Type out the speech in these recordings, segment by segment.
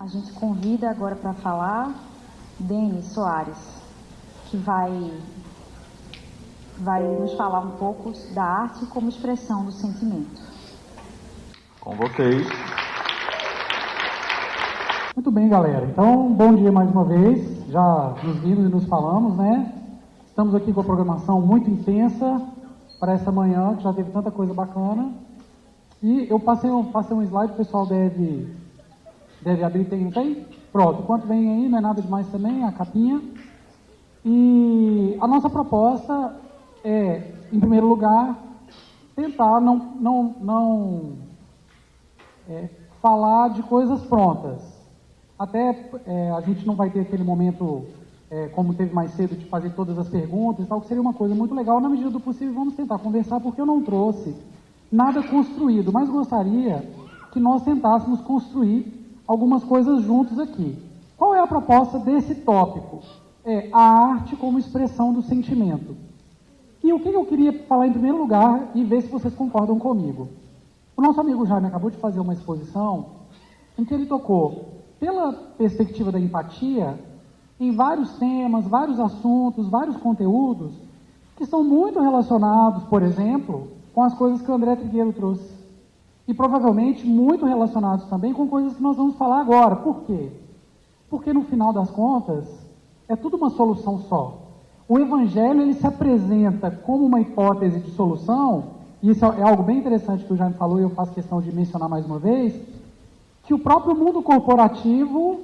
a gente convida agora para falar Denis Soares, que vai nos falar um pouco da arte como expressão do sentimento. Com vocês. Muito bem, galera. Então, bom dia mais uma vez. Já nos vimos e nos falamos, né? Estamos aqui com a programação muito intensa para essa manhã, que já teve tanta coisa bacana. E eu passei um slide, o pessoal deve abrir, não tem? Pronto, enquanto vem aí, não é nada demais também, a capinha. E a nossa proposta é, em primeiro lugar, tentar não falar de coisas prontas. Até a gente não vai ter aquele momento, como teve mais cedo, de fazer todas as perguntas e tal, que seria uma coisa muito legal. Na medida do possível, vamos tentar conversar, porque eu não trouxe nada construído, mas gostaria que nós tentássemos construir algumas coisas juntos aqui. Qual é a proposta desse tópico? É a arte como expressão do sentimento. E o que eu queria falar em primeiro lugar e ver se vocês concordam comigo. O nosso amigo Jaime acabou de fazer uma exposição em que ele tocou, pela perspectiva da empatia, em vários temas, vários assuntos, vários conteúdos que estão muito relacionados, por exemplo, com as coisas que o André Trigueiro trouxe. E provavelmente muito relacionados também com coisas que nós vamos falar agora. Por quê? Porque no final das contas, é tudo uma solução só. O Evangelho, ele se apresenta como uma hipótese de solução, e isso é algo bem interessante que o Jaime falou e eu faço questão de mencionar mais uma vez, que o próprio mundo corporativo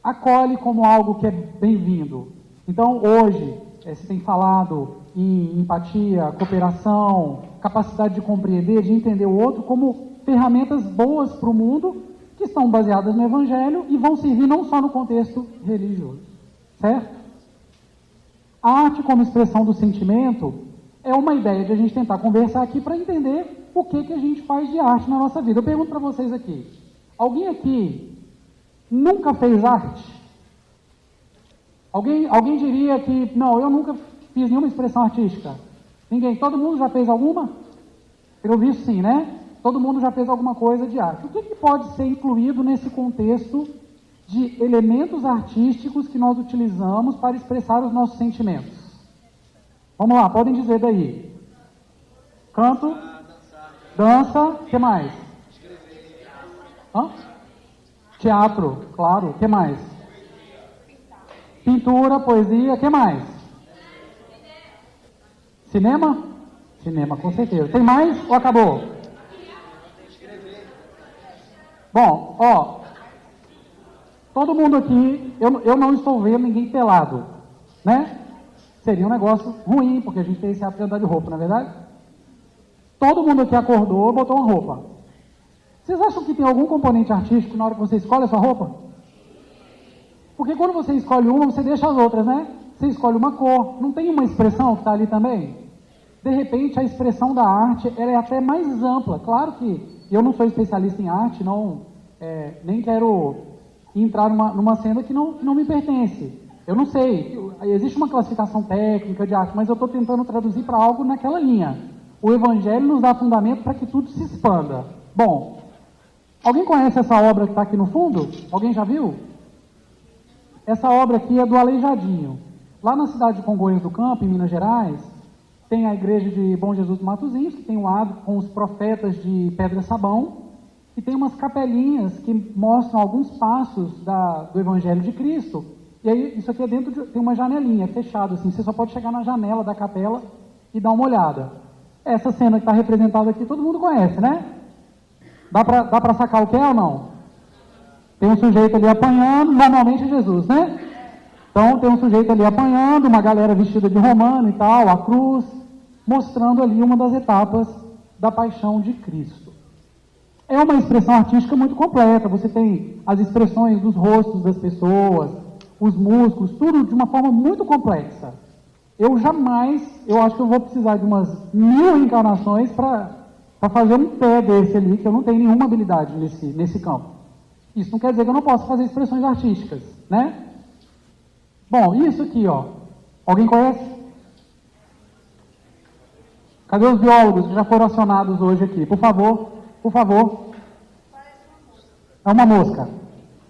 acolhe como algo que é bem-vindo. Então, hoje, se tem falado em empatia, cooperação, capacidade de compreender, de entender o outro como ferramentas boas para o mundo, que estão baseadas no Evangelho e vão servir não só no contexto religioso. Certo? A arte como expressão do sentimento é uma ideia de a gente tentar conversar aqui para entender o que a gente faz de arte na nossa vida. Eu pergunto para vocês aqui, alguém aqui nunca fez arte? Alguém diria que, não, eu nunca fiz nenhuma expressão artística? Ninguém? Todo mundo já fez alguma? Eu vi sim, né? Todo mundo já fez alguma coisa de arte. O que pode ser incluído nesse contexto de elementos artísticos que nós utilizamos para expressar os nossos sentimentos? Vamos lá, podem dizer daí. Canto, dança, o que mais? Hã? Teatro, claro, o que mais? Pintura, poesia, o que mais? Cinema? Cinema, com certeza. Tem mais ou acabou? Bom, ó, todo mundo aqui, eu não estou vendo ninguém pelado, né? Seria um negócio ruim, porque a gente tem esse hábito de andar de roupa, não é verdade? Todo mundo aqui acordou e botou uma roupa. Vocês acham que tem algum componente artístico na hora que você escolhe a sua roupa? Porque quando você escolhe uma, você deixa as outras, né? Você escolhe uma cor, não tem uma expressão que está ali também? De repente, a expressão da arte, ela é até mais ampla. Claro que eu não sou especialista em arte, nem quero entrar numa cena que não me pertence. Eu não sei, existe uma classificação técnica de arte, mas eu estou tentando traduzir para algo naquela linha. O Evangelho nos dá fundamento para que tudo se expanda. Bom, alguém conhece essa obra que está aqui no fundo? Alguém já viu? Essa obra aqui é do Aleijadinho. Lá na cidade de Congonhas do Campo, em Minas Gerais, tem a igreja de Bom Jesus do Matozinhos, que tem um hábito com os profetas de pedra-sabão, e tem umas capelinhas que mostram alguns passos do Evangelho de Cristo. E aí, isso aqui é tem uma janelinha, é fechado assim, você só pode chegar na janela da capela e dar uma olhada. Essa cena que está representada aqui, todo mundo conhece, né? Dá para sacar o que é ou não? Tem um sujeito ali apanhando, normalmente é Jesus, né? Então, tem um sujeito ali apanhando, uma galera vestida de romano e tal, a cruz, mostrando ali uma das etapas da paixão de Cristo. É uma expressão artística muito completa, você tem as expressões dos rostos das pessoas, os músculos, tudo de uma forma muito complexa. Eu acho que eu vou precisar de umas 1000 reencarnações para fazer um pé desse ali, que eu não tenho nenhuma habilidade nesse campo. Isso não quer dizer que eu não possa fazer expressões artísticas, né? Bom, isso aqui, ó. Alguém conhece? Cadê os biólogos que já foram acionados hoje aqui? Por favor, por favor. É uma mosca.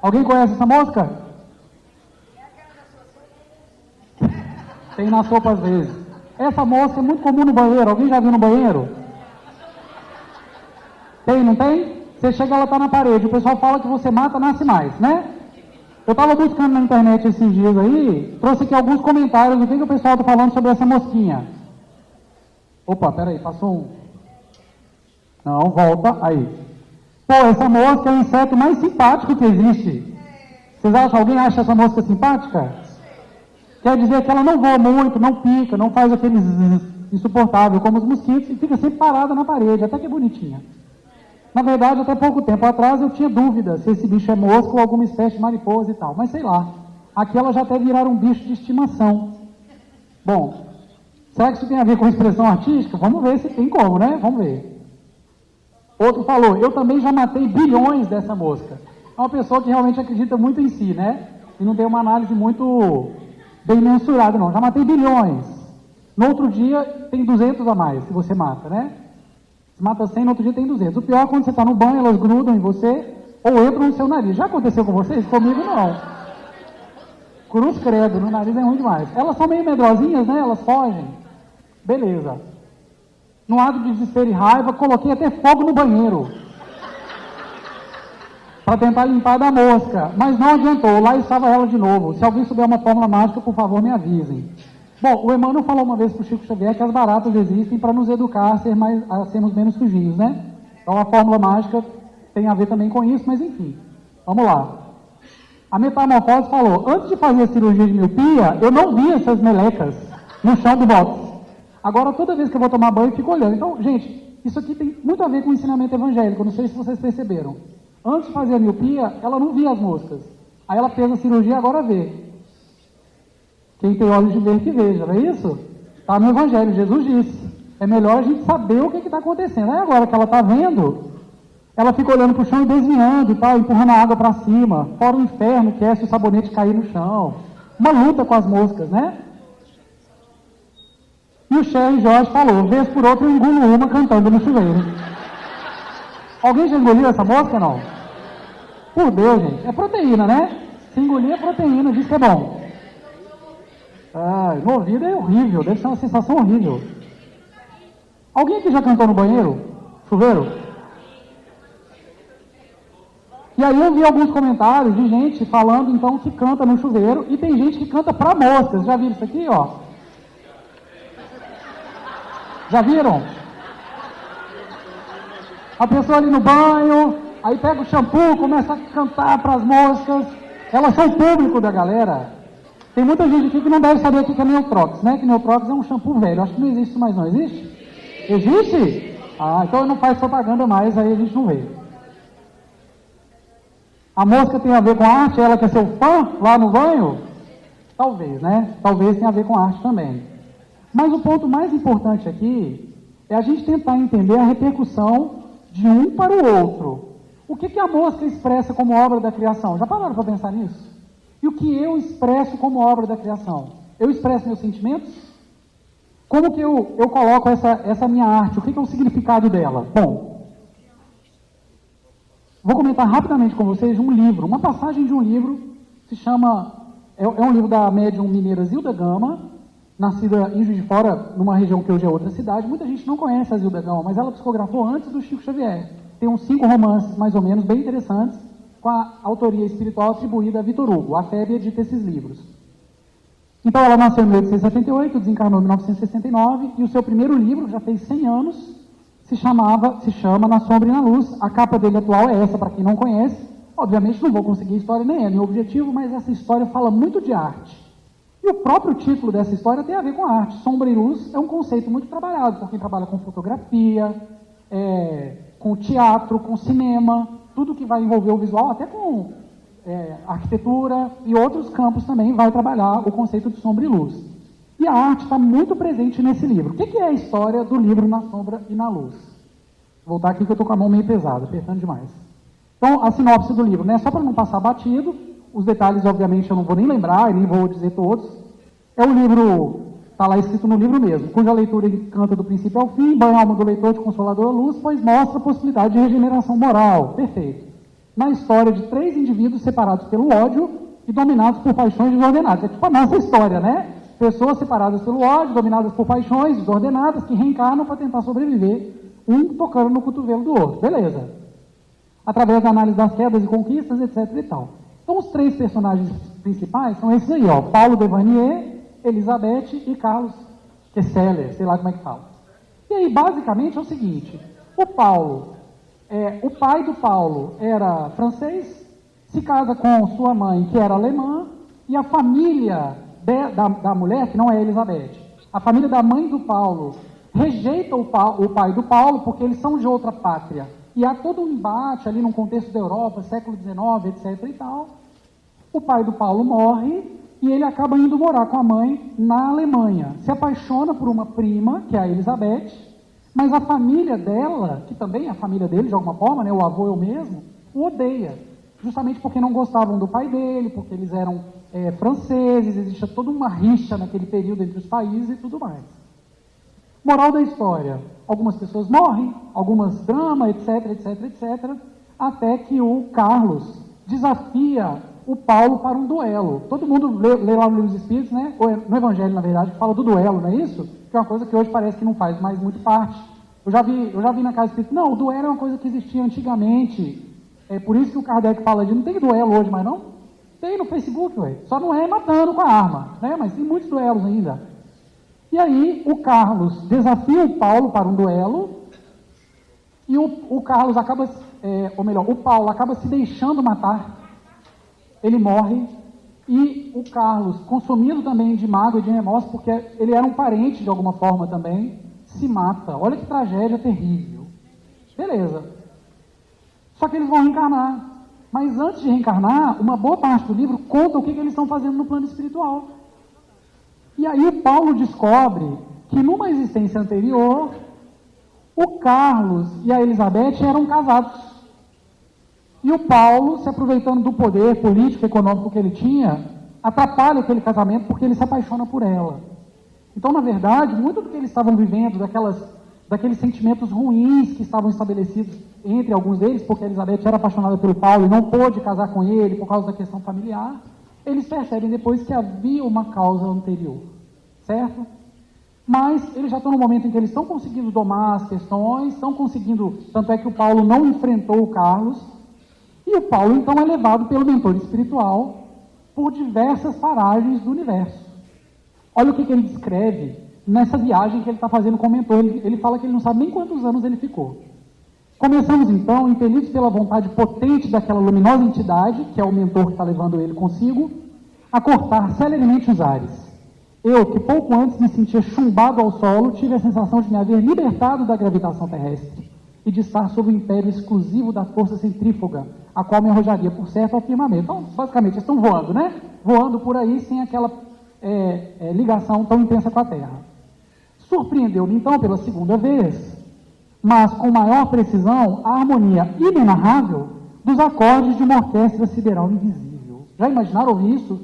Alguém conhece essa mosca? Tem na sopa às vezes. Essa mosca é muito comum no banheiro. Alguém já viu no banheiro? Tem, não tem? Você chega, ela está na parede. O pessoal fala que você mata, nasce mais, né? Eu estava buscando na internet esses dias aí, trouxe aqui alguns comentários do que o pessoal está falando sobre essa mosquinha. Opa, peraí, passou um. Não, volta, aí. Pô, essa mosca é o inseto mais simpático que existe. Vocês acham, alguém acha essa mosca simpática? Quer dizer que ela não voa muito, não pica, não faz aqueles insuportável como os mosquitos e fica sempre parada na parede, até que é bonitinha. Na verdade, até pouco tempo atrás eu tinha dúvida se esse bicho é mosca ou alguma espécie de mariposa e tal, mas sei lá. Aqui ela já até viraram um bicho de estimação. Bom, será que isso tem a ver com expressão artística? Vamos ver se tem como, né? Vamos ver. Outro falou, eu também já matei bilhões dessa mosca. É uma pessoa que realmente acredita muito em si, né? E não tem uma análise muito bem mensurada, não. Já matei bilhões. No outro dia tem 200 a mais que você mata, né? Você mata 100, no outro dia tem 200. O pior é quando você está no banho, elas grudam em você ou entram no seu nariz. Já aconteceu com vocês? Comigo não. Cruz credo, no nariz é ruim demais. Elas são meio medrosinhas, né? Elas fogem. Beleza. No ato de desespero e raiva, coloquei até fogo no banheiro. Para tentar limpar da mosca. Mas não adiantou, lá estava ela de novo. Se alguém souber uma fórmula mágica, por favor, me avisem. Bom, o Emmanuel falou uma vez para o Chico Xavier que as baratas existem para nos educar a sermos menos sujinhos, né? Então a fórmula mágica tem a ver também com isso, mas enfim. Vamos lá. A Metamorfose falou, antes de fazer a cirurgia de miopia, eu não vi essas melecas no chão do box. Agora, toda vez que eu vou tomar banho, eu fico olhando. Então, gente, isso aqui tem muito a ver com o ensinamento evangélico, não sei se vocês perceberam. Antes de fazer a miopia, ela não via as moscas. Aí ela fez a cirurgia, agora vê. Quem tem olhos de ver que veja, não é isso? Está no Evangelho, Jesus disse. É melhor a gente saber o que está acontecendo. Aí agora que ela está vendo, ela fica olhando para o chão e desviando e tal, empurrando a água para cima. Fora o inferno, que é se o sabonete cair no chão. Uma luta com as moscas, né? E o Sherry Jorge falou, vez por outra eu engulo uma cantando no chuveiro. Alguém já engoliu essa mosca, não? Por Deus, gente. É proteína, né? Se engolir é proteína, diz que é bom. Ah, no ouvido é horrível, deve ser uma sensação horrível. Alguém aqui já cantou no banheiro? Chuveiro? E aí eu vi alguns comentários de gente falando então que canta no chuveiro e tem gente que canta para moscas. Já viram isso aqui, ó? Já viram? A pessoa ali no banho, aí pega o shampoo, começa a cantar para as moscas. Elas são o público da galera. Tem muita gente aqui que não deve saber o que é Neutrox, né? Que Neutrox é um shampoo velho. Acho que não existe mais, não existe? Existe? Ah, então não faz propaganda mais, aí a gente não vê. A mosca tem a ver com a arte? Ela quer ser o fã lá no banho? Talvez, né? Talvez tenha a ver com a arte também. Mas o ponto mais importante aqui é a gente tentar entender a repercussão de um para o outro. O que a mosca expressa como obra da criação? Já pararam para pensar nisso? E o que eu expresso como obra da criação? Eu expresso meus sentimentos? Como que eu coloco essa minha arte? O que é o significado dela? Bom, vou comentar rapidamente com vocês um livro, uma passagem de um livro, se chama, é um livro da médium mineira Zilda Gama, nascida em Juiz de Fora, numa região que hoje é outra cidade. Muita gente não conhece a Zilda Gama, mas ela psicografou antes do Chico Xavier. Tem uns 5 romances, mais ou menos, bem interessantes, com a autoria espiritual atribuída a Vitor Hugo. A FEB edita esses livros. Então ela nasceu em 1878, desencarnou em 1969, e o seu primeiro livro, já fez 100 anos, se chama Na Sombra e na Luz. A capa dele atual é essa, para quem não conhece. Obviamente não vou conseguir a história, nem é meu objetivo, mas essa história fala muito de arte. E o próprio título dessa história tem a ver com a arte. Sombra e luz é um conceito muito trabalhado por quem trabalha com fotografia, com teatro, com cinema, tudo que vai envolver o visual, até com arquitetura e outros campos também vai trabalhar o conceito de sombra e luz. E a arte está muito presente nesse livro. O que é a história do livro Na Sombra e na Luz? Vou voltar aqui que eu estou com a mão meio pesada, apertando demais. Então, a sinopse do livro, né? Só para não passar batido, os detalhes, obviamente, eu não vou nem lembrar, e nem vou dizer todos. É um livro, está lá escrito no livro mesmo, cuja leitura encanta do princípio ao fim, banha a alma do leitor de consoladora luz, pois mostra a possibilidade de regeneração moral. Perfeito. na história de 3 indivíduos separados pelo ódio e dominados por paixões desordenadas. É tipo a nossa história, né? Pessoas separadas pelo ódio, dominadas por paixões desordenadas, que reencarnam para tentar sobreviver, um tocando no cotovelo do outro. Beleza. Através da análise das quedas e conquistas, etc. e tal. Então, os 3 personagens principais são esses aí, ó. Paulo Devanier, Elizabeth e Carlos Kesseler, sei lá como é que fala. E aí, basicamente, é o seguinte. O pai do Paulo era francês, se casa com sua mãe, que era alemã, e a família da mulher, que não é Elizabeth, a família da mãe do Paulo rejeita o pai do Paulo porque eles são de outra pátria. E há todo um embate ali no contexto da Europa, século XIX, etc. e tal. O pai do Paulo morre e ele acaba indo morar com a mãe na Alemanha. Se apaixona por uma prima, que é a Elizabeth, mas a família dela, que também é a família dele de alguma forma, né, o avô é o mesmo, o odeia. Justamente porque não gostavam do pai dele, porque eles eram franceses, existia toda uma rixa naquele período entre os países e tudo mais. Moral da história, algumas pessoas morrem, algumas drama, etc, etc, etc, até que o Carlos desafia o Paulo para um duelo. Todo mundo lê lá no Livro dos Espíritos, né? Ou no Evangelho, na verdade, que fala do duelo, não é isso? Que é uma coisa que hoje parece que não faz mais muito parte. Eu já vi na casa espírita, não, o duelo é uma coisa que existia antigamente. É por isso que o Kardec fala de, não tem duelo hoje mais não? Tem no Facebook, ué. Só não é matando com a arma, né? Mas tem muitos duelos ainda. E aí o Carlos desafia o Paulo para um duelo e o Carlos acaba, o Paulo acaba se deixando matar. Ele morre e o Carlos, consumido também de mágoa e de remorso, porque ele era um parente de alguma forma também, se mata. Olha que tragédia terrível. Beleza. Só que eles vão reencarnar. Mas antes de reencarnar, uma boa parte do livro conta o que eles estão fazendo no plano espiritual. E aí o Paulo descobre que numa existência anterior, o Carlos e a Elizabeth eram casados. E o Paulo, se aproveitando do poder político e econômico que ele tinha, atrapalha aquele casamento porque ele se apaixona por ela. Então, na verdade, muito do que eles estavam vivendo, daqueles sentimentos ruins que estavam estabelecidos entre alguns deles, porque a Elizabeth era apaixonada pelo Paulo e não pôde casar com ele por causa da questão familiar, eles percebem depois que havia uma causa anterior, certo? Mas eles já estão no momento em que eles estão conseguindo domar as questões, estão conseguindo, tanto é que o Paulo não enfrentou o Carlos, e o Paulo então é levado pelo mentor espiritual por diversas paragens do universo. Olha o que ele descreve nessa viagem que ele está fazendo com o mentor. Ele fala que ele não sabe nem quantos anos ele ficou. Começamos então, impelidos pela vontade potente daquela luminosa entidade, que é o mentor que está levando ele consigo, a cortar celeremente os ares. Eu, que pouco antes me sentia chumbado ao solo, tive a sensação de me haver libertado da gravitação terrestre e de estar sob o império exclusivo da força centrífuga, a qual me arrojaria, por certo, ao firmamento. Então, basicamente, eles estão voando, né? Voando por aí sem aquela ligação tão intensa com a Terra. Surpreendeu-me, então, pela segunda vez, mas com maior precisão, a harmonia inenarrável dos acordes de uma orquestra sideral invisível. Já imaginaram ouvir isso?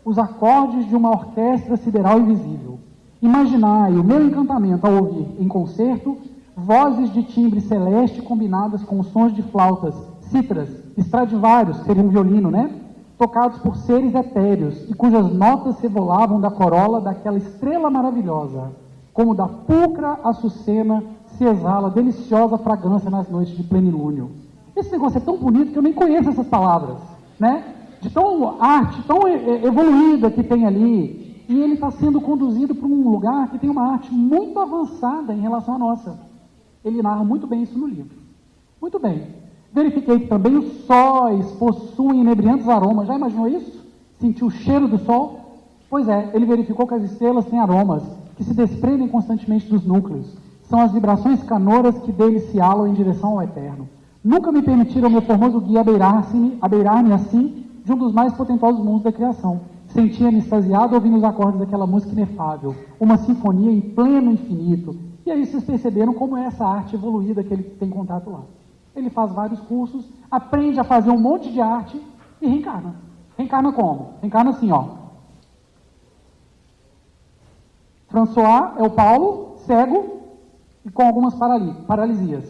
Os acordes de uma orquestra sideral invisível. Imaginai o meu encantamento ao ouvir, em concerto, vozes de timbre celeste combinadas com sons de flautas, cítaras, Stradivarius, que seria um violino, né? Tocados por seres etéreos e cujas notas se volavam da corola daquela estrela maravilhosa, como da pulcra açucena se exala deliciosa fragrância nas noites de plenilúnio. Esse negócio é tão bonito que eu nem conheço essas palavras, né? De tão arte, tão evoluída que tem ali, e ele está sendo conduzido para um lugar que tem uma arte muito avançada em relação à nossa. Ele narra muito bem isso no livro. Muito bem. Verifiquei que também os sóis possuem inebriantes aromas. Já imaginou isso? Sentiu o cheiro do sol? Pois é, ele verificou que as estrelas têm aromas que se desprendem constantemente dos núcleos. São as vibrações canoras que deles se alam em direção ao eterno. Nunca me permitiram meu formoso guia abeirar-me assim de um dos mais potentosos mundos da criação. Sentia-me extasiado ouvindo os acordes daquela música inefável, uma sinfonia em pleno infinito. E aí vocês perceberam como é essa arte evoluída que ele tem contato lá. Ele faz vários cursos, aprende a fazer um monte de arte e reencarna. Reencarna como? Reencarna assim, ó. François é o Paulo, cego e com algumas paralisias.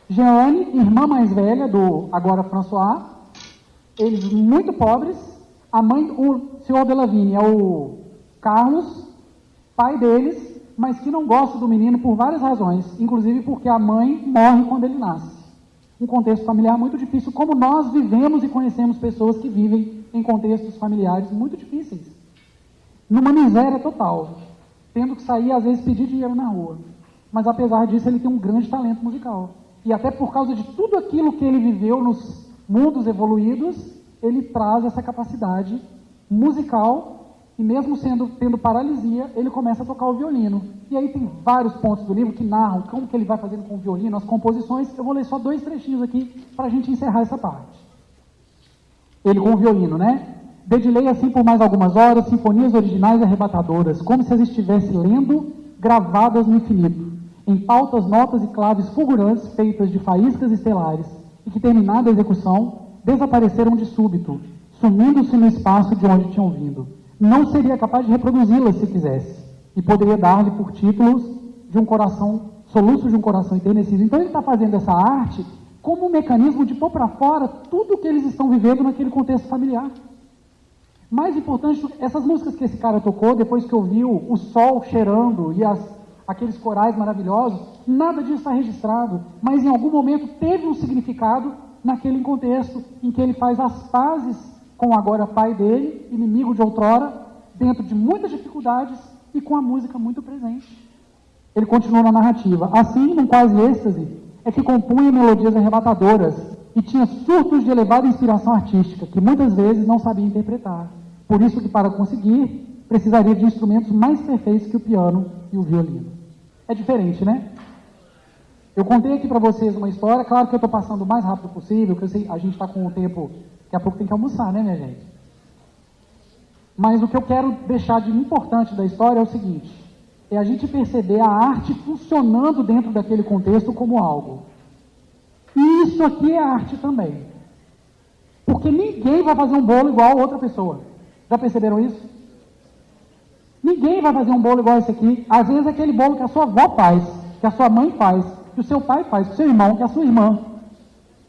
Jeane, irmã mais velha do agora François, eles muito pobres. A mãe, o senhor Delavigne, é o Carlos, pai deles, mas que não gosta do menino por várias razões, inclusive porque a mãe morre quando ele nasce. Um contexto familiar muito difícil, como nós vivemos e conhecemos pessoas que vivem em contextos familiares muito difíceis. Numa miséria total, tendo que sair, às vezes, pedir dinheiro na rua. Mas, apesar disso, ele tem um grande talento musical. E até por causa de tudo aquilo que ele viveu nos mundos evoluídos, ele traz essa capacidade musical, e mesmo tendo paralisia, ele começa a tocar o violino. E aí tem vários pontos do livro que narram como que ele vai fazendo com o violino, as composições. Eu vou ler só 2 trechinhos aqui para a gente encerrar essa parte. Ele com o violino, né? Dedilhei assim por mais algumas horas, sinfonias originais e arrebatadoras, como se as estivesse lendo, gravadas no infinito, em pautas, notas e claves fulgurantes feitas de faíscas estelares, e que, terminada a execução, desapareceram de súbito, sumindo-se no espaço de onde tinham vindo. Não seria capaz de reproduzi-las se quisesse, e poderia dar-lhe por títulos de um coração, soluços de um coração enternecido. Então ele está fazendo essa arte como um mecanismo de pôr para fora tudo o que eles estão vivendo naquele contexto familiar. Mais importante, essas músicas que esse cara tocou, depois que ouviu o sol cheirando e aqueles corais maravilhosos, nada disso está registrado, mas em algum momento teve um significado naquele contexto em que ele faz as pazes com o agora pai dele, inimigo de outrora, dentro de muitas dificuldades e com a música muito presente. Ele continua na narrativa. Assim, num quase êxtase, é que compunha melodias arrebatadoras e tinha surtos de elevada inspiração artística, que muitas vezes não sabia interpretar. Por isso que, para conseguir, precisaria de instrumentos mais perfeitos que o piano e o violino. É diferente, né? Eu contei aqui para vocês uma história, claro que eu estou passando o mais rápido possível, porque eu sei, a gente está com o tempo, daqui a pouco tem que almoçar, né, minha gente? Mas o que eu quero deixar de importante da história é o seguinte, é a gente perceber a arte funcionando dentro daquele contexto como algo. E isso aqui é arte também. Porque ninguém vai fazer um bolo igual a outra pessoa. Já perceberam isso? Ninguém vai fazer um bolo igual esse aqui. Às vezes é aquele bolo que a sua avó faz, que a sua mãe faz, que o seu pai faz, que o seu irmão, que a sua irmã.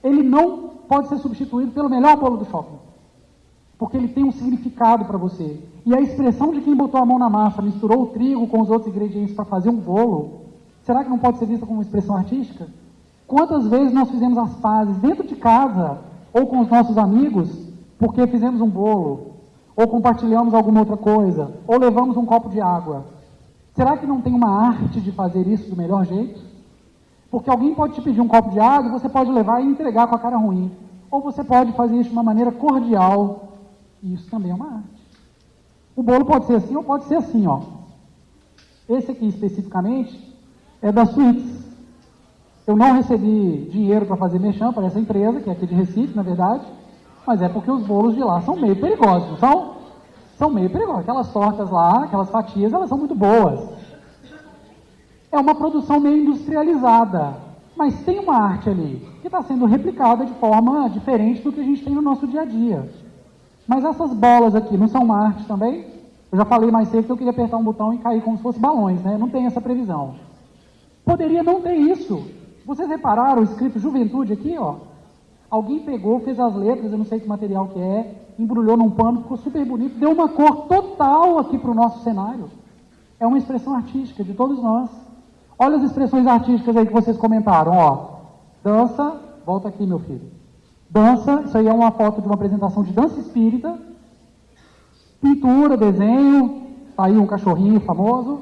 Ele não pode ser substituído pelo melhor bolo do shopping. Porque ele tem um significado para você. E a expressão de quem botou a mão na massa, misturou o trigo com os outros ingredientes para fazer um bolo, será que não pode ser vista como uma expressão artística? Quantas vezes nós fizemos as pazes dentro de casa ou com os nossos amigos porque fizemos um bolo, ou compartilhamos alguma outra coisa, ou levamos um copo de água? Será que não tem uma arte de fazer isso do melhor jeito? Porque alguém pode te pedir um copo de água e você pode levar e entregar com a cara ruim. Ou você pode fazer isso de uma maneira cordial. E isso também é uma arte. O bolo pode ser assim ou pode ser assim, ó. Esse aqui especificamente é da Suítes. Eu não recebi dinheiro para fazer merchan para essa empresa, que é aqui de Recife, na verdade, mas é porque os bolos de lá são meio perigosos, não são? São meio perigosos. Aquelas tortas lá, aquelas fatias, elas são muito boas. É uma produção meio industrializada, mas tem uma arte ali, que está sendo replicada de forma diferente do que a gente tem no nosso dia a dia. Mas essas bolas aqui não são uma arte também? Eu já falei mais cedo que eu queria apertar um botão e cair como se fosse balões, né? Não tem essa previsão. Poderia não ter isso. Vocês repararam o escrito Juventude aqui, ó? Alguém pegou, fez as letras, eu não sei que material que é, embrulhou num pano, ficou super bonito, deu uma cor total aqui para o nosso cenário. É uma expressão artística de todos nós. Olha as expressões artísticas aí que vocês comentaram, ó. Dança, volta aqui, meu filho. Dança, isso aí é uma foto de uma apresentação de dança espírita. Pintura, desenho, tá aí um cachorrinho famoso.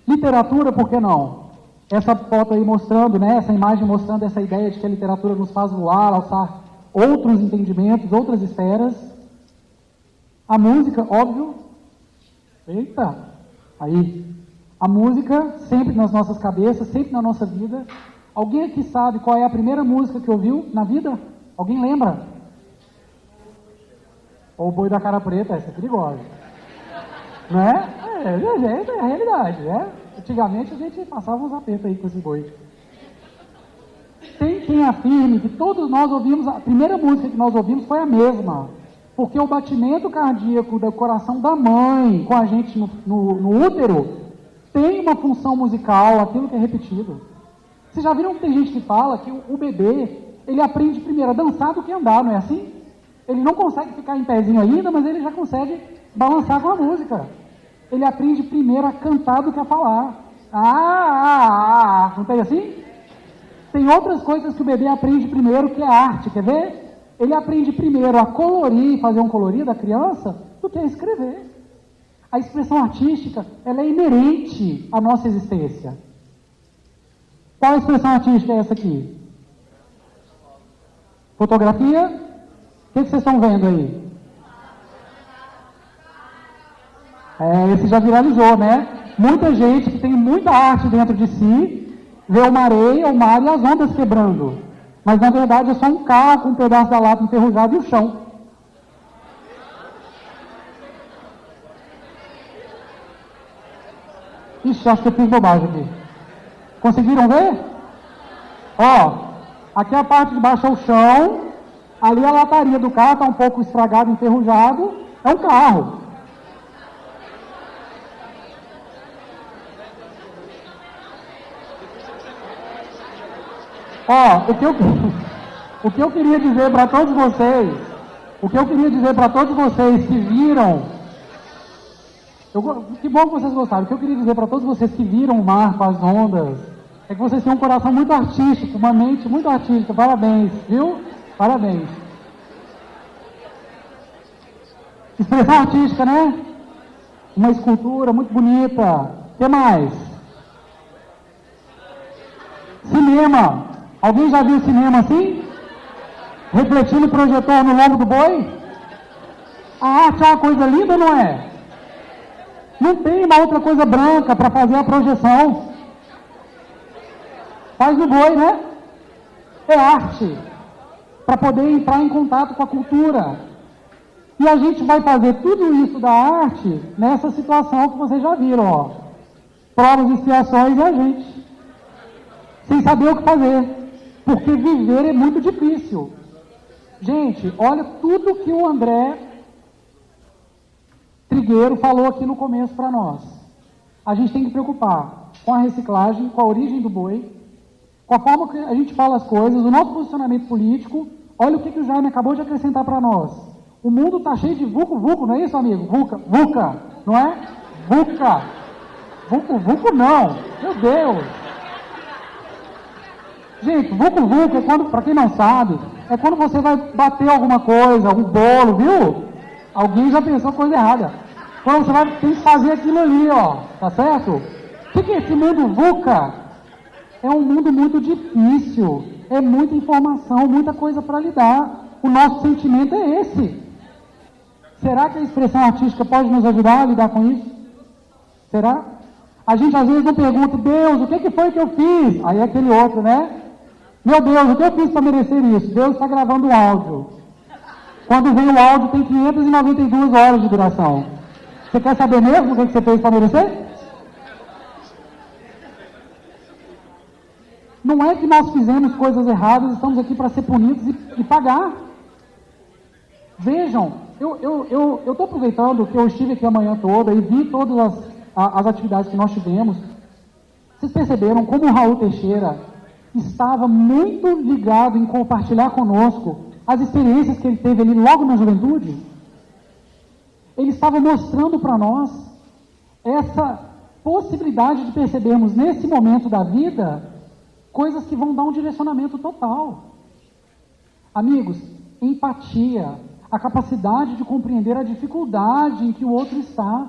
Literatura, por que não? Essa foto aí mostrando, né, essa imagem mostrando essa ideia de que a literatura nos faz voar, alçar outros entendimentos, outras esferas. A música, óbvio. Eita, aí. A música, sempre nas nossas cabeças, sempre na nossa vida. Alguém aqui sabe qual é a primeira música que ouviu na vida? Alguém lembra? Ou o Boi da Cara Preta, essa é perigosa. Não é? É a realidade, né? Antigamente a gente passava uns apertos aí com esse boi. Tem quem afirme que todos nós ouvimos, a primeira música que nós ouvimos foi a mesma. Porque o batimento cardíaco do coração da mãe com a gente no útero tem uma função musical, aquilo que é repetido. Vocês já viram que tem gente que fala que o bebê, ele aprende primeiro a dançar do que andar, não é assim? Ele não consegue ficar em pezinho ainda, mas ele já consegue balançar com a música. Ele aprende primeiro a cantar do que a falar. Não tem assim? Tem outras coisas que o bebê aprende primeiro, que é arte, quer ver? Ele aprende primeiro a colorir, fazer um colorido da criança, do que a escrever. A expressão artística, ela é inerente à nossa existência. Qual expressão artística é essa aqui? Fotografia? O que vocês estão vendo aí? Esse já viralizou, né? Muita gente que tem muita arte dentro de si, vê uma areia, o mar e as ondas quebrando. Mas na verdade é só um carro com um pedaço da lata enferrujado e o chão. Ixi, acho que eu fiz bobagem aqui. Conseguiram ver? Ó, aqui a parte de baixo é o chão, ali a lataria do carro está um pouco estragado, enferrujado, é um carro. Ó, o que eu queria dizer para todos vocês, que viram, que bom que vocês gostaram, o que eu queria dizer para todos vocês que viram o mar com as ondas, é que vocês têm um coração muito artístico, uma mente muito artística, parabéns, viu? Parabéns. Expressão artística, né? Uma escultura muito bonita. O que mais? Cinema. Alguém já viu cinema assim? Refletindo o projetor no lombo do boi? A arte é uma coisa linda, não é? Não tem uma outra coisa branca para fazer a projeção. Faz no boi, né? É arte. Para poder entrar em contato com a cultura. E a gente vai fazer tudo isso da arte nessa situação que vocês já viram, ó. Provas, expiações e a gente. Sem saber o que fazer. Porque viver é muito difícil. Gente, olha tudo que o André Trigueiro falou aqui no começo para nós. A gente tem que preocupar com a reciclagem, com a origem do boi, com a forma que a gente fala as coisas, o nosso posicionamento político. Olha o que o Jaime acabou de acrescentar para nós. O mundo está cheio de vucu-vucu, não é isso, amigo? Vuca, não é? Vuca. Vucu-vucu não. Meu Deus. Gente, vucu-vucu é quando, para quem não sabe, é quando você vai bater alguma coisa, um bolo, viu? Alguém já pensou coisa errada. Quando você tem que fazer aquilo ali, ó. Tá certo? O que é esse mundo VUCA? É um mundo muito difícil. É muita informação, muita coisa para lidar. O nosso sentimento é esse. Será que a expressão artística pode nos ajudar a lidar com isso? Será? A gente às vezes não pergunta, Deus, o que foi que eu fiz? Aí é aquele outro, né? Meu Deus, o que eu fiz para merecer isso? Deus está gravando o áudio. Quando vem o áudio tem 592 horas de duração. Você quer saber mesmo o que você fez para merecer? Não é que nós fizemos coisas erradas, estamos aqui para ser punidos e pagar. Vejam, eu estou aproveitando que eu estive aqui a manhã toda e vi todas as atividades que nós tivemos. Vocês perceberam como o Raul Teixeira estava muito ligado em compartilhar conosco as experiências que ele teve ali logo na juventude? Ele estava mostrando para nós essa possibilidade de percebermos nesse momento da vida coisas que vão dar um direcionamento total. Amigos, empatia, a capacidade de compreender a dificuldade em que o outro está.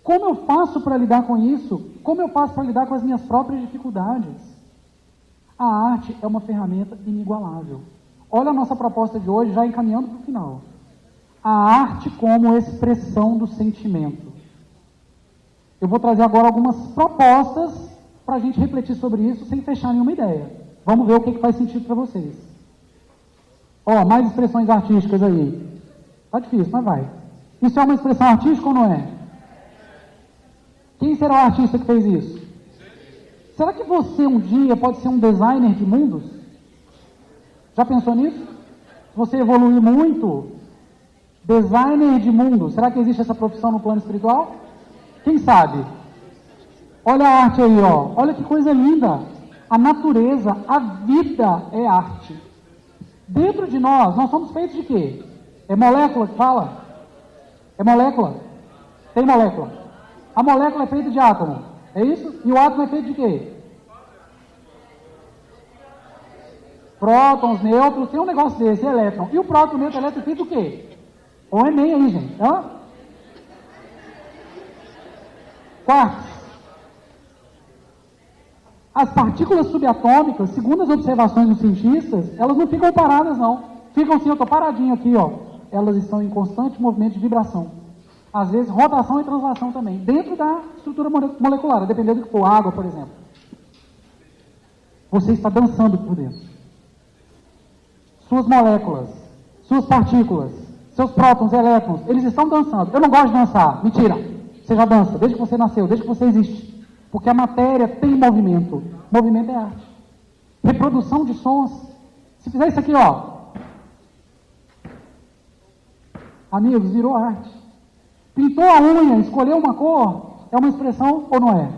Como eu faço para lidar com isso? Como eu faço para lidar com as minhas próprias dificuldades? A arte é uma ferramenta inigualável. Olha a nossa proposta de hoje, já encaminhando para o final. A arte como expressão do sentimento. Eu vou trazer agora algumas propostas para a gente refletir sobre isso sem fechar nenhuma ideia. Vamos ver o que faz sentido para vocês. Ó, mais expressões artísticas aí. Tá difícil, mas vai. Isso é uma expressão artística ou não é? Quem será o artista que fez isso? Será que você um dia pode ser um designer de mundos? Já pensou nisso? Você evoluir muito, designer de mundos. Será que existe essa profissão no plano espiritual? Quem sabe? Olha a arte aí, ó. Olha que coisa linda. A natureza, a vida é arte. Dentro de nós somos feitos de quê? É molécula que fala? É molécula? Tem molécula. A molécula é feita de átomo, é isso? E o átomo é feito de quê? Prótons, nêutrons, tem um negócio desse, elétron. E o próton, nêutron, elétron é feito do quê? Ou é nem aí, gente. Hã? Quartos. As partículas subatômicas, segundo as observações dos cientistas, elas não ficam paradas, não. Ficam assim, eu estou paradinho aqui, ó. Elas estão em constante movimento de vibração. Às vezes, rotação e translação também, dentro da estrutura molecular, dependendo do que for, água, por exemplo. Você está dançando por dentro. Suas moléculas, suas partículas, seus prótons, elétrons, eles estão dançando. Eu não gosto de dançar. Mentira. Você já dança, desde que você nasceu, desde que você existe. Porque a matéria tem movimento. Movimento é arte. Reprodução de sons. Se fizer isso aqui, ó. Amigos, virou arte. Pintou a unha, escolheu uma cor, é uma expressão ou não é?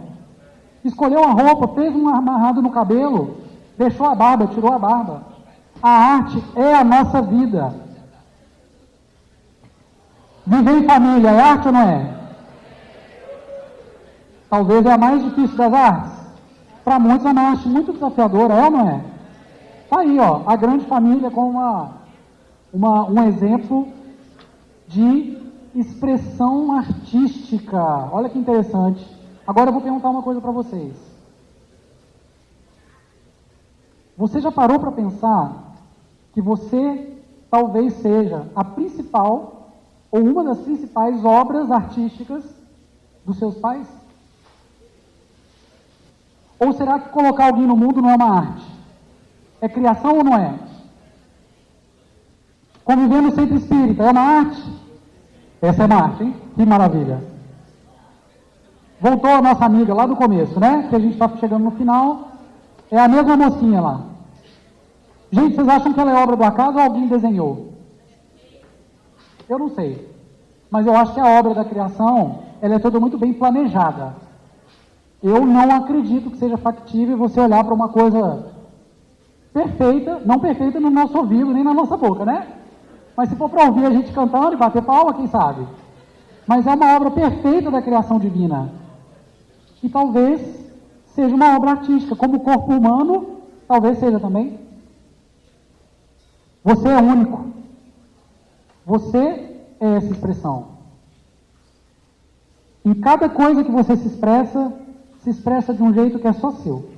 Escolheu a roupa, fez um amarrado no cabelo, deixou a barba, tirou a barba. A arte é a nossa vida. Viver em família é arte ou não é? Talvez é a mais difícil das artes. Para muitos é uma arte muito desafiadora, é ou não é? Está aí, ó, a grande família como um exemplo de expressão artística. Olha que interessante. Agora eu vou perguntar uma coisa para vocês. Você já parou para pensar que você talvez seja a principal ou uma das principais obras artísticas dos seus pais? Ou será que colocar alguém no mundo não é uma arte? É criação ou não é? Conviver no centro espírita é uma arte? Essa é uma arte, hein? Que maravilha. Voltou a nossa amiga lá do começo, né? Que a gente está chegando no final. É a mesma mocinha lá. Gente, vocês acham que ela é obra do acaso ou alguém desenhou? Eu não sei. Mas eu acho que a obra da criação, ela é toda muito bem planejada. Eu não acredito que seja factível você olhar para uma coisa perfeita, não perfeita no nosso ouvido, nem na nossa boca, né? Mas se for para ouvir a gente cantando e bater palma, quem sabe? Mas é uma obra perfeita da criação divina. E talvez seja uma obra artística, como o corpo humano, talvez seja também. Você é único. Você é essa expressão. Em cada coisa que você se expressa de um jeito que é só seu.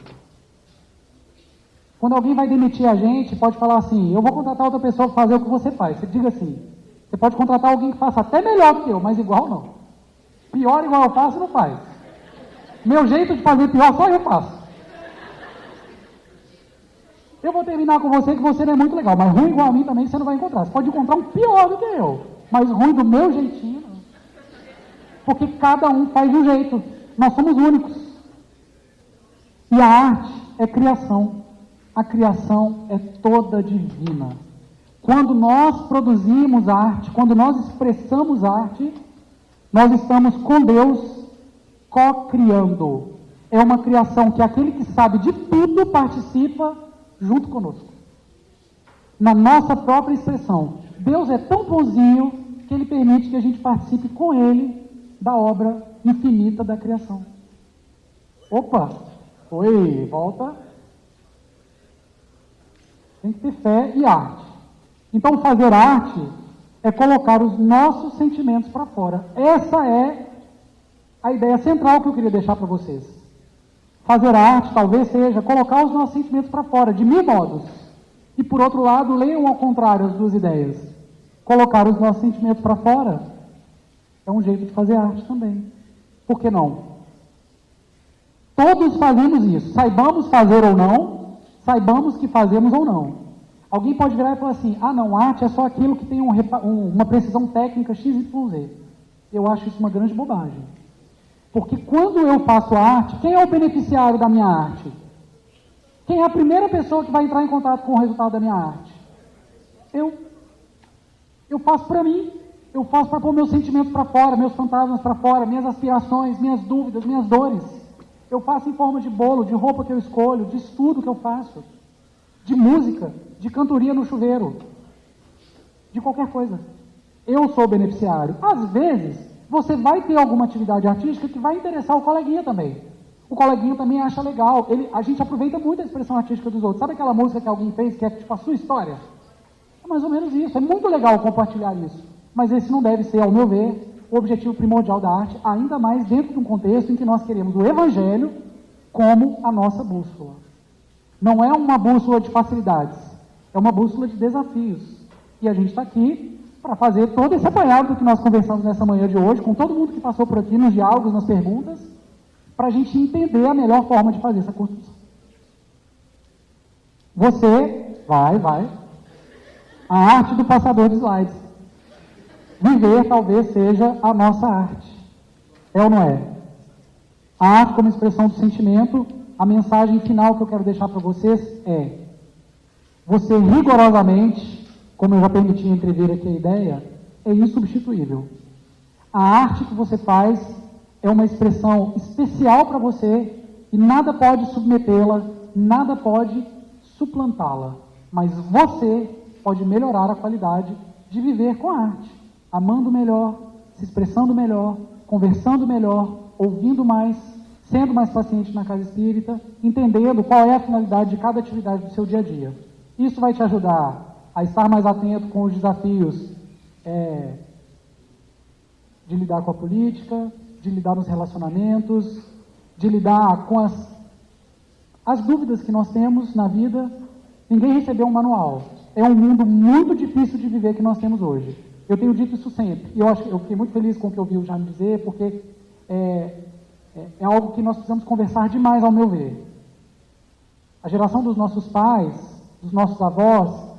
Quando alguém vai demitir a gente, pode falar assim, eu vou contratar outra pessoa para fazer o que você faz. Você diga assim, você pode contratar alguém que faça até melhor do que eu, mas igual não. Pior igual eu faço, não faz. Meu jeito de fazer pior, só eu faço. Eu vou terminar com você que você não é muito legal, mas ruim igual a mim também você não vai encontrar. Você pode encontrar um pior do que eu, mas ruim do meu jeitinho não. Porque cada um faz de um jeito. Nós somos únicos. E a arte é criação. A criação é toda divina. Quando nós produzimos arte, quando nós expressamos arte, nós estamos com Deus co-criando. É uma criação que aquele que sabe de tudo participa junto conosco. Na nossa própria expressão. Deus é tão bonzinho que Ele permite que a gente participe com Ele da obra infinita da criação. Opa! Oi, volta. Tem que ter fé e arte. Então, fazer arte é colocar os nossos sentimentos para fora. Essa é a ideia central que eu queria deixar para vocês. Fazer arte talvez seja colocar os nossos sentimentos para fora, de mil modos. E, por outro lado, leiam ao contrário as duas ideias. Colocar os nossos sentimentos para fora é um jeito de fazer arte também. Por que não? Todos fazemos isso. Saibamos fazer ou não, saibamos que fazemos ou não. Alguém pode virar e falar assim, ah não, arte é só aquilo que tem uma precisão técnica XYZ. Eu acho isso uma grande bobagem. Porque quando eu faço arte, quem é o beneficiário da minha arte? Quem é a primeira pessoa que vai entrar em contato com o resultado da minha arte? Eu. Eu faço para mim. Eu faço para pôr meus sentimentos para fora, meus fantasmas para fora, minhas aspirações, minhas dúvidas, minhas dores. Eu faço em forma de bolo, de roupa que eu escolho, de estudo que eu faço, de música, de cantoria no chuveiro, de qualquer coisa. Eu sou beneficiário. Às vezes, você vai ter alguma atividade artística que vai interessar o coleguinha também. O coleguinha também acha legal. A gente aproveita muito a expressão artística dos outros. Sabe aquela música que alguém fez que é tipo a sua história? É mais ou menos isso. É muito legal compartilhar isso. Mas esse não deve ser, ao meu ver, o objetivo primordial da arte, ainda mais dentro de um contexto em que nós queremos o Evangelho como a nossa bússola. Não é uma bússola de facilidades, é uma bússola de desafios. E a gente está aqui para fazer todo esse apanhado do que nós conversamos nessa manhã de hoje, com todo mundo que passou por aqui, nos diálogos, nas perguntas, para a gente entender a melhor forma de fazer essa construção. Você vai. A arte do passador de slides. Viver talvez seja a nossa arte. É ou não é? A arte como expressão do sentimento, a mensagem final que eu quero deixar para vocês é: você rigorosamente, como eu já permiti entrever aqui a ideia, é insubstituível. A arte que você faz é uma expressão especial para você e nada pode submetê-la, nada pode suplantá-la. Mas você pode melhorar a qualidade de viver com a arte, amando melhor, se expressando melhor, conversando melhor, ouvindo mais, sendo mais paciente na casa espírita, entendendo qual é a finalidade de cada atividade do seu dia a dia. Isso vai te ajudar a estar mais atento com os desafios de lidar com a política, de lidar nos relacionamentos, de lidar com as dúvidas que nós temos na vida. Ninguém recebeu um manual. É um mundo muito difícil de viver que nós temos hoje. Eu tenho dito isso sempre. E eu fiquei muito feliz com o que eu ouvi o Jaime dizer, porque é algo que nós precisamos conversar demais, ao meu ver. A geração dos nossos pais, dos nossos avós,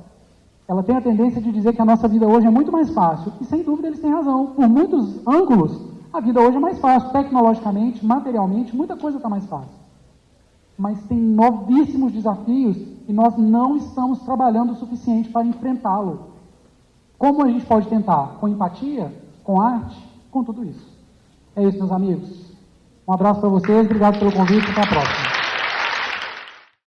ela tem a tendência de dizer que a nossa vida hoje é muito mais fácil. E, sem dúvida, eles têm razão. Por muitos ângulos, a vida hoje é mais fácil. Tecnologicamente, materialmente, muita coisa está mais fácil. Mas tem novíssimos desafios e nós não estamos trabalhando o suficiente para enfrentá-lo. Como a gente pode tentar? Com empatia? Com arte? Com tudo isso. É isso, meus amigos. Um abraço para vocês, obrigado pelo convite, até a próxima.